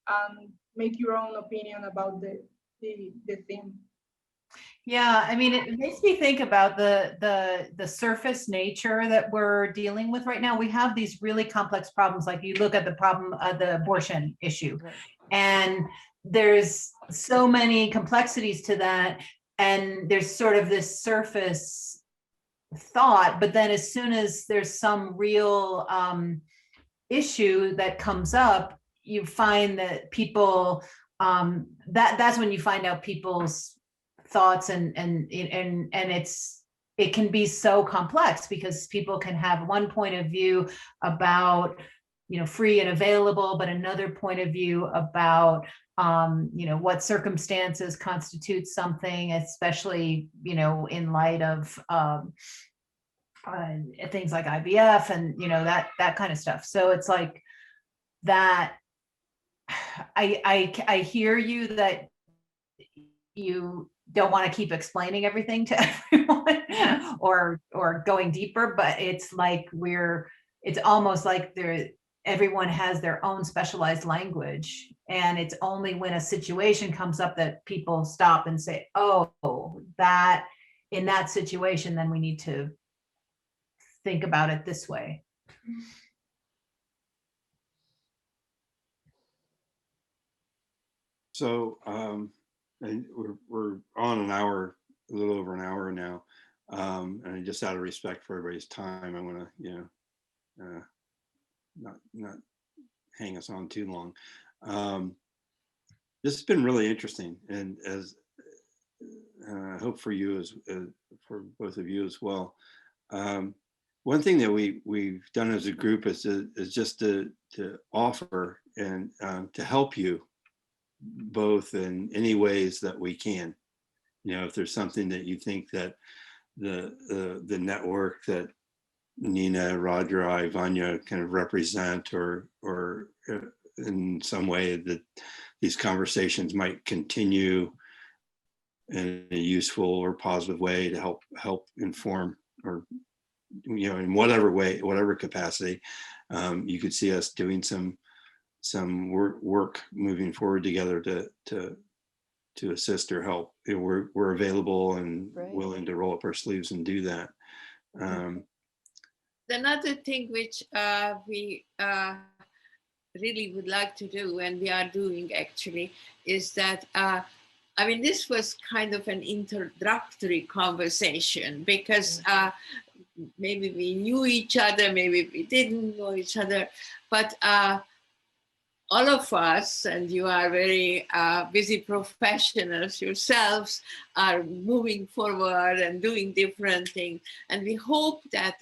and make your own opinion about the theme. Yeah, I mean, it makes me think about the surface nature that we're dealing with right now. We have these really complex problems. Like you look at the problem of the abortion issue, Right. and there's so many complexities to that, and there's sort of this surface thought, but then as soon as there's some real issue that comes up, you find that people that's when you find out people's thoughts, and it can be so complex because people can have one point of view about, you know, free and available, but another point of view about you know, what circumstances constitute something, especially, you know, in light of things like IVF and, you know, that kind of stuff. So it's like that. I hear you that you don't want to keep explaining everything to everyone or going deeper, but it's like it's almost like everyone has their own specialized language, and it's only when a situation comes up that people stop and say, oh, that in that situation, then we need to think about it this way. So, and we're on an hour, a little over an hour now. And just out of respect for everybody's time, I want to, you know, not hang us on too long. This has been really interesting, and as I hope for you as for both of you as well. One thing that we've done as a group is just to offer and to help you both in any ways that we can. You know, if there's something that you think that the network that Nina, Roger, I, Vanya kind of represent, or in some way that these conversations might continue in a useful or positive way to help inform, or, you know, in whatever way, whatever capacity, you could see us doing some work moving forward together to assist or help. You know, we're available and willing to roll up our sleeves and do that. Another thing which we really would like to do, and we are doing actually, is that I mean, this was kind of an introductory conversation, because maybe we knew each other, maybe we didn't know each other, but all of us, and you are very busy professionals yourselves, are moving forward and doing different things. And we hope that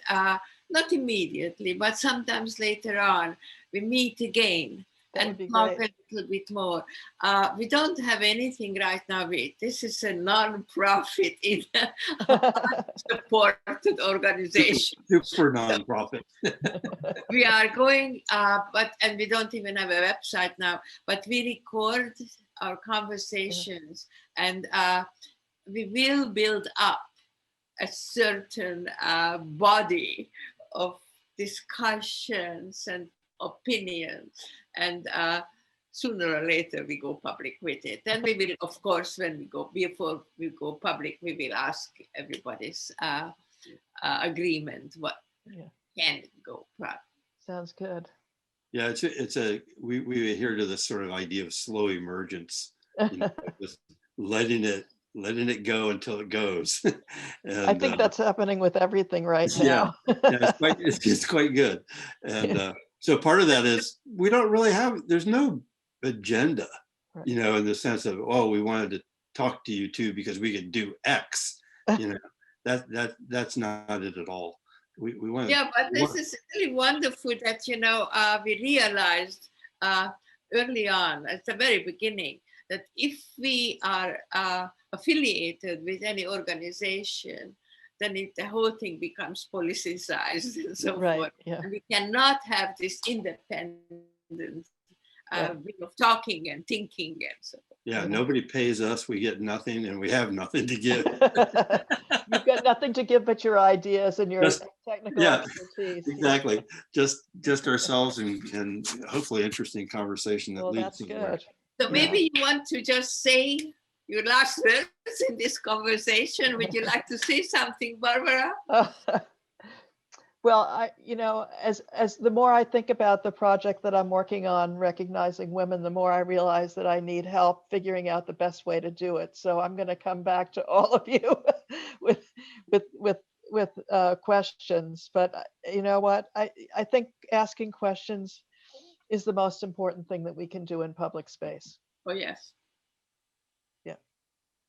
not immediately, but sometimes later on, we meet again and talk a little bit more. We don't have anything right now. This is a non-profit in supported organization. Super non-profit. We are going, and we don't even have a website now, but we record our conversations, and we will build up a certain body of discussions and opinions, and sooner or later we go public with it. And we will, of course, before we go public, we will ask everybody's agreement what Yeah. can go. Sounds good. Yeah, we adhere to this sort of idea of slow emergence, you know, just letting it go until it goes. I And think that's happening with everything right yeah, now. yeah, it's quite good. And so part of that is we don't really there's no agenda, Right. you know, in the sense of, oh, we wanted to talk to you too because we could do X, you know, that's not it at all. We want to. Yeah, but this is really wonderful that, you know, we realized early on at the very beginning that if we are affiliated with any organization, then the whole thing becomes politicized and so Right, forth. yeah. And we cannot have this independent Right. way of talking and thinking and so forth. Yeah, Yeah. nobody pays us, we get nothing, and we have nothing to give. You've got nothing to give but your ideas and your Just- technical yeah, expertise. Exactly. Just ourselves and hopefully interesting conversation that Well, leads that's somewhere. good. So maybe you want to just say your last words in this conversation. Would you like to say something, Barbara? Well, as the more I think about the project that I'm working on, recognizing women, the more I realize that I need help figuring out the best way to do it. So I'm going to come back to all of you with questions. But you know what? I think asking questions is the most important thing that we can do in public space. Oh, yes. Yeah.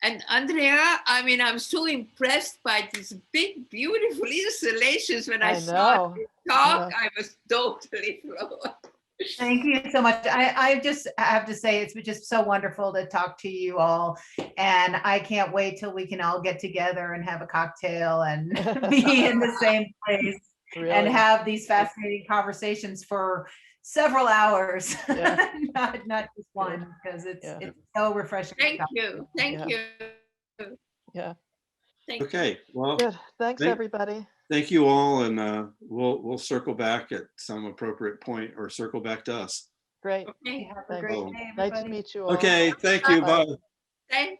And Andrea, I mean, I'm so impressed by these big, beautiful installations. When I saw you talk, I was totally thrown. Thank you so much. I just have to say, it's just so wonderful to talk to you all. And I can't wait till we can all get together and have a cocktail and be in the same place and have these fascinating conversations for several hours, not just one, because it's so refreshing. Thank you. Thank you. Yeah. Okay. Well, good. Thanks, everybody. Thank you all, and we'll circle back at some appropriate point, or circle back to us. Great. Okay. Have a great day, Nice to everybody. meet you all. Okay. Thank you. Bye. Thank